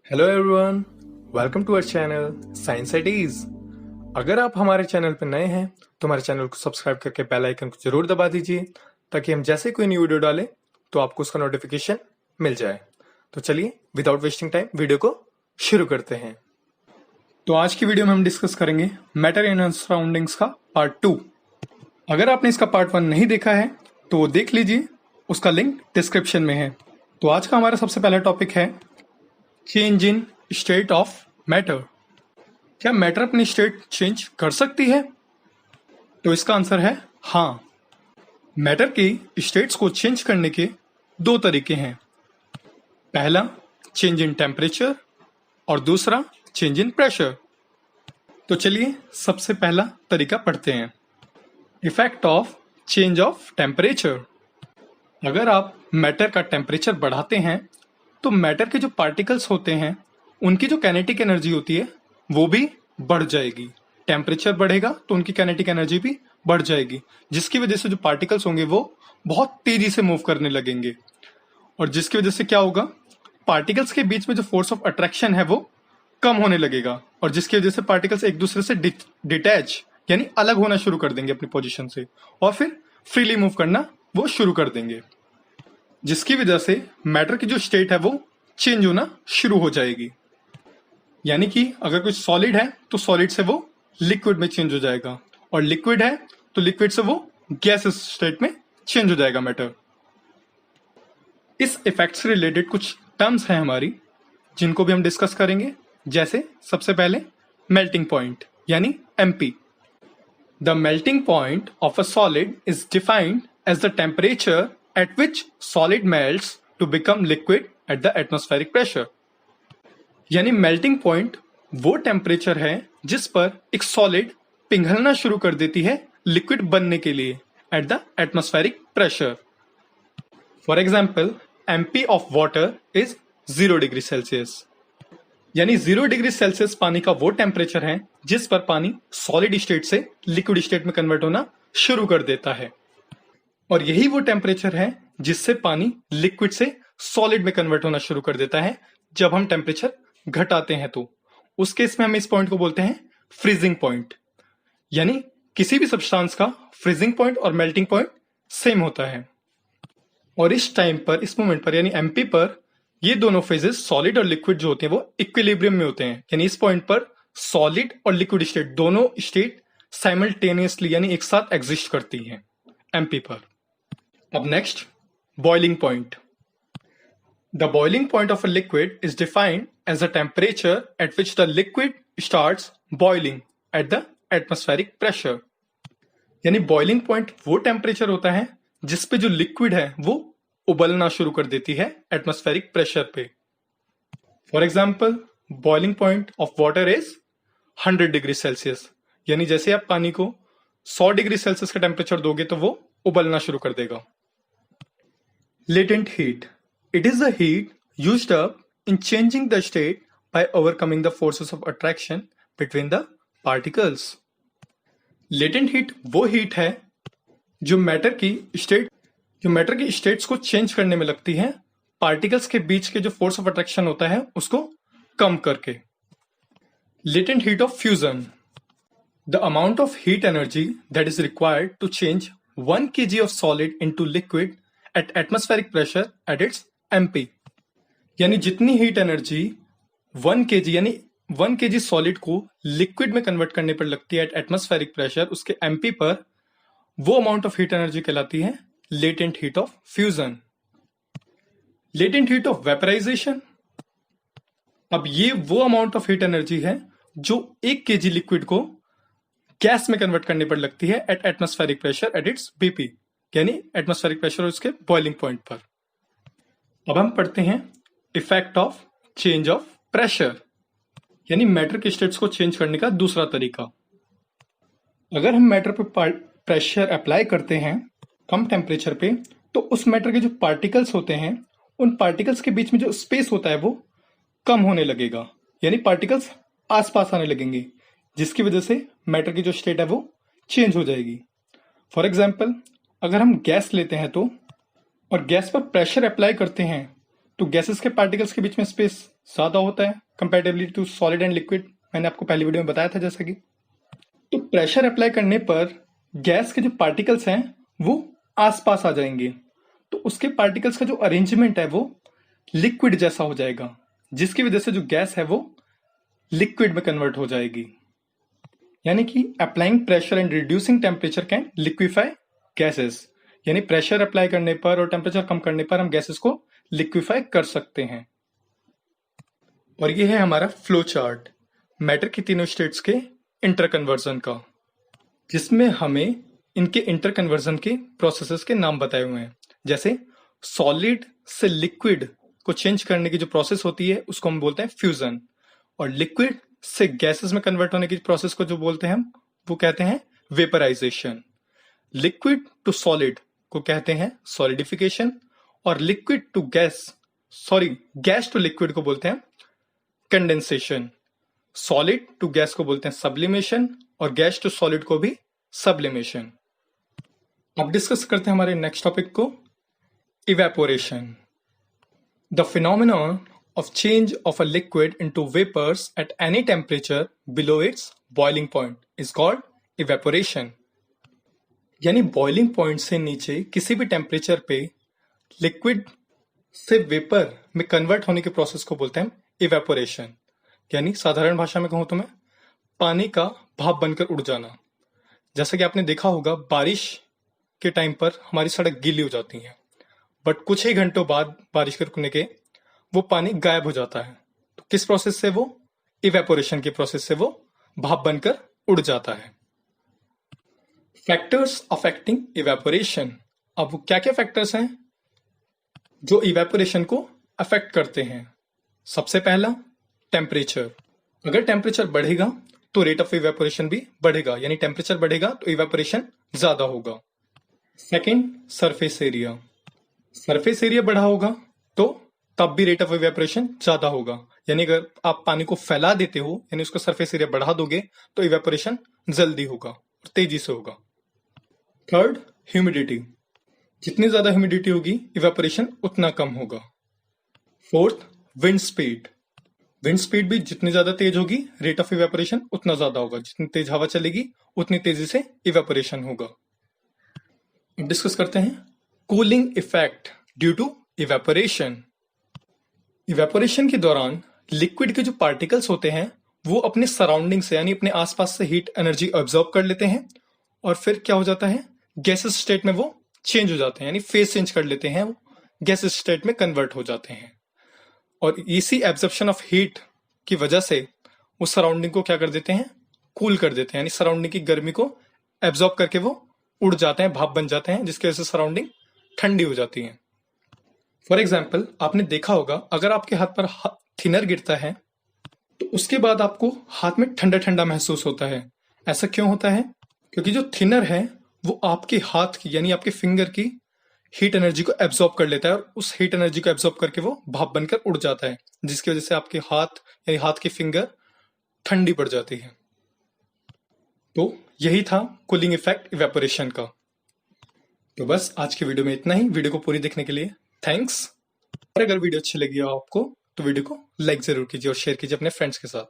Hello everyone, welcome to our channel science eighties. अगर आप हमारे चैनल पर नए हैं तो हमारे चैनल को सब्सक्राइब करके बेल आइकन को जरूर दबा दीजिए ताकि हम जैसे कोई न्यू वीडियो डालें तो आपको उसका नोटिफिकेशन मिल जाए। तो चलिए विदाउट वेस्टिंग टाइम वीडियो को शुरू करते हैं। तो आज की वीडियो में हम डिस्कस करेंगे मैटर इन सराउंडिंग्स का पार्ट 2। अगर आपने इसका पार्ट 1 नहीं देखा है तो वो देख लीजिए, उसका लिंक डिस्क्रिप्शन में है। तो आज का हमारा सबसे पहला टॉपिक है change in state of matter. क्या मैटर अपनी स्टेट चेंज कर सकती है? तो इसका आंसर है हाँ। मैटर की स्टेट्स को चेंज करने के दो तरीके हैं। पहला चेंज इन टेम्परेचर और दूसरा चेंज इन प्रेशर। तो चलिए सबसे पहला तरीका पढ़ते हैं, effect of change of temperature. अगर आप मैटर का टेम्परेचर बढ़ाते हैं तो मैटर के जो पार्टिकल्स होते हैं उनकी जो काइनेटिक एनर्जी होती है वो भी बढ़ जाएगी। टेम्परेचर बढ़ेगा तो उनकी काइनेटिक एनर्जी भी बढ़ जाएगी, जिसकी वजह से जो पार्टिकल्स होंगे वो बहुत तेजी से मूव करने लगेंगे और जिसकी वजह से क्या होगा, पार्टिकल्स के बीच में जो फोर्स ऑफ अट्रैक्शन है वो कम होने लगेगा और जिसकी वजह से पार्टिकल्स एक दूसरे से डिटैच यानी अलग होना शुरू कर देंगे अपनी पोजीशन से और फिर फ्रीली मूव करना वो शुरू कर देंगे, जिसकी वजह से मैटर की जो स्टेट है वो चेंज होना शुरू हो जाएगी। यानी कि अगर कुछ सॉलिड है तो सॉलिड से वो लिक्विड में चेंज हो जाएगा और लिक्विड है तो लिक्विड से वो गैस स्टेट में चेंज हो जाएगा मैटर। इस इफेक्ट से रिलेटेड कुछ टर्म्स हैं हमारी जिनको भी हम डिस्कस करेंगे। जैसे सबसे पहले मेल्टिंग पॉइंट यानी MP. The melting point of a solid is defined as the temperature at which solid melts to become liquid at the atmospheric pressure। यानी मेल्टिंग पॉइंट वो टेम्परेचर है जिस पर एक सॉलिड पिघलना शुरू कर देती है लिक्विड बनने के लिए eight the atmospheric pressure. For example MP of water is 0 degree Celsius. यानी 0 डिग्री सेल्सियस पानी का वो टेम्परेचर है जिस पर पानी सॉलिड स्टेट से लिक्विड स्टेट में कन्वर्ट होना शुरू कर देता है और यही वो टेम्परेचर है जिससे पानी लिक्विड से सॉलिड में कन्वर्ट होना शुरू कर देता है जब हम टेम्परेचर घटाते हैं। तो उस केस में हम इस पॉइंट को बोलते हैं फ्रीजिंग पॉइंट। यानी किसी भी सब्सटेंस का फ्रीजिंग पॉइंट और मेल्टिंग पॉइंट सेम होता है और इस टाइम पर, इस मोमेंट पर यानी एमपी पर, ये दोनों फेजेस सॉलिड और लिक्विड जो होते हैं वो इक्विलिब्रियम में होते हैं। यानी इस पॉइंट पर सॉलिड और लिक्विड स्टेट दोनों स्टेट साइमल्टेनियसली यानी एक साथ एग्जिस्ट करती हैं एमपी पर। अब next boiling point. The boiling point of a liquid is defined as the temperature at which the liquid starts boiling at the atmospheric pressure. यानी बॉइलिंग पॉइंट वो टेम्परेचर होता है जिस पे जो लिक्विड है वो उबलना शुरू कर देती है एटमॉस्फेरिक प्रेशर पे। For example boiling point of water is 100 degree Celsius. यानी जैसे आप पानी को 100 डिग्री सेल्सियस का टेम्परेचर दोगे तो वो उबलना शुरू कर देगा। Latent heat. It is the heat used up in changing the state by overcoming the forces of attraction between the particles. Latent heat वो हीट है जो मैटर की स्टेट्स को चेंज करने में लगती है पार्टिकल्स के बीच के जो फोर्स ऑफ अट्रैक्शन होता है उसको कम करके। Latent heat of fusion. The amount of heat energy that is required to change 1 kg of solid into liquid at atmospheric pressure at its MP। यानी जितनी हीट एनर्जी 1 kg यानी 1 kg solid को liquid में convert करने पर लगती है at atmospheric pressure उसके MP पर, वो अमाउंट ऑफ हीट एनर्जी कहलाती है latent heat of fusion. Latent heat of vaporisation. अब ये वो अमाउंट ऑफ हीट एनर्जी है जो 1 kg लिक्विड को गैस में कन्वर्ट करने पर लगती है at atmospheric pressure at its BP, यानी एटमॉस्फेरिक प्रेशर और उसके बॉइलिंग पॉइंट पर। अब हम पढ़ते हैं effect of change of pressure, यानी मैटर के स्टेट्स को चेंज करने का दूसरा तरीका। अगर हम मैटर पर प्रेशर अप्लाई करते हैं कम टेम्परेचर पे तो उस मैटर के जो पार्टिकल्स होते हैं उन पार्टिकल्स के बीच में जो स्पेस होता है वो कम होने लगेगा, यानी पार्टिकल्स आसपास आने लगेंगे, जिसकी वजह से मैटर की जो स्टेट है वो चेंज हो जाएगी। फॉर एग्जाम्पल अगर हम गैस लेते हैं तो और गैस पर प्रेशर अप्लाई करते हैं तो गैसेस के पार्टिकल्स के बीच में स्पेस ज्यादा होता है comparatively to solid and liquid. मैंने आपको पहली वीडियो में बताया था जैसा कि। तो प्रेशर अप्लाई करने पर गैस के जो पार्टिकल्स हैं वो आसपास आ जाएंगे, तो उसके पार्टिकल्स का जो अरेंजमेंट है वो लिक्विड जैसा हो जाएगा, जिसकी वजह से जो गैस है वो लिक्विड में कन्वर्ट हो जाएगी। यानी कि applying pressure and reducing temperature can liquefy gases. यानी प्रेशर अप्लाई करने पर और टेम्परेचर कम करने पर हम गैसेस को लिक्विफाई कर सकते हैं। और ये है हमारा फ्लो चार्ट मैटर की तीनों स्टेट्स के इंटर कन्वर्जन का, जिसमें हमें इनके इंटर कन्वर्जन के प्रोसेसेस के नाम बताए हुए हैं। जैसे सॉलिड से लिक्विड को चेंज करने की जो प्रोसेस होती है उसको हम बोलते हैं फ्यूजन, और लिक्विड से गैसेस में कन्वर्ट होने की प्रोसेस को जो बोलते हैं हम वो कहते हैं वेपराइजेशन। लिक्विड टू सॉलिड को कहते हैं सॉलिडिफिकेशन, और liquid to gas to liquid को बोलते हैं कंडेंसेशन। सॉलिड टू गैस को बोलते हैं सब्लिमेशन, और गैस टू सॉलिड को भी सब्लिमेशन। अब डिस्कस करते हैं हमारे नेक्स्ट टॉपिक को, evaporation. The phenomenon of change of a liquid into vapors at any temperature below its boiling point is called evaporation। यानी बॉइलिंग पॉइंट से नीचे किसी भी टेम्परेचर पे लिक्विड से वेपर में कन्वर्ट होने के प्रोसेस को बोलते हैं इवेपोरेशन। यानी साधारण भाषा में कहूं तो मैं पानी का भाप बनकर उड़ जाना। जैसा कि आपने देखा होगा बारिश के टाइम पर हमारी सड़क गीली हो जाती है, बट कुछ ही घंटों बाद बारिश के रुकने के वो पानी गायब हो जाता है। तो किस प्रोसेस से? वो इवेपोरेशन के प्रोसेस से वो भाप बनकर उड़ जाता है। Factors affecting evaporation. अब वो क्या क्या फैक्टर्स हैं जो इवेपोरेशन को अफेक्ट करते हैं? सबसे पहला टेम्परेचर। अगर टेम्परेचर बढ़ेगा तो रेट ऑफ इवेपोरेशन भी बढ़ेगा, यानी टेम्परेचर बढ़ेगा तो इवेपोरेशन ज्यादा होगा। Second, surface area. Surface area बढ़ा होगा तो तब भी रेट ऑफ इवेपोरेशन ज्यादा होगा। यानी अगर आप पानी को फैला देते हो, यानी उसका सरफेस एरिया बढ़ा दोगे तो इवेपोरेशन जल्दी होगा और तेजी से होगा। Third, humidity. जितनी ज्यादा ह्यूमिडिटी होगी इवेपोरेशन उतना कम होगा। Fourth, wind speed. Wind speed भी जितनी ज्यादा तेज होगी रेट ऑफ इवेपोरेशन उतना ज्यादा होगा। जितनी तेज हवा चलेगी उतनी तेजी से इवेपोरेशन होगा। अब डिस्कस करते हैं cooling effect due to evaporation. Evaporation के दौरान लिक्विड के जो पार्टिकल्स होते हैं वो अपने सराउंडिंग से यानी अपने आसपास से हीट एनर्जी ऑब्जॉर्ब कर लेते हैं, और फिर क्या हो जाता है, गैसेस स्टेट में वो चेंज हो जाते हैं, यानी फेस चेंज कर लेते हैं, वो गैसेस स्टेट में कन्वर्ट हो जाते हैं। और इसी एब्जॉर्प्शन ऑफ हीट की वजह से वो सराउंडिंग को क्या कर देते हैं, कूल कर देते हैं, यानी सराउंडिंग की गर्मी को एब्जॉर्ब करके वो उड़ जाते हैं, भाप बन जाते हैं, जिसकी वजह से सराउंडिंग ठंडी हो जाती है। फॉर एग्जाम्पल आपने देखा होगा अगर आपके हाथ पर थिनर गिरता है तो उसके बाद आपको हाथ में ठंडा ठंडा महसूस होता है। ऐसा क्यों होता है? क्योंकि जो थिनर है वो आपके हाथ की यानी आपके फिंगर की हीट एनर्जी को एब्जॉर्ब कर लेता है, और उस हीट एनर्जी को एब्जॉर्ब करके वो भाप बनकर उड़ जाता है, जिसकी वजह से आपके हाथ यानी हाथ की फिंगर ठंडी पड़ जाती है। तो यही था कूलिंग इफेक्ट इवेपोरेशन का। तो बस आज की वीडियो में इतना ही। वीडियो को पूरी देखने के लिए थैंक्स। और अगर वीडियो अच्छी लगी हो आपको तो वीडियो को लाइक जरूर कीजिए और शेयर कीजिए अपने फ्रेंड्स के साथ।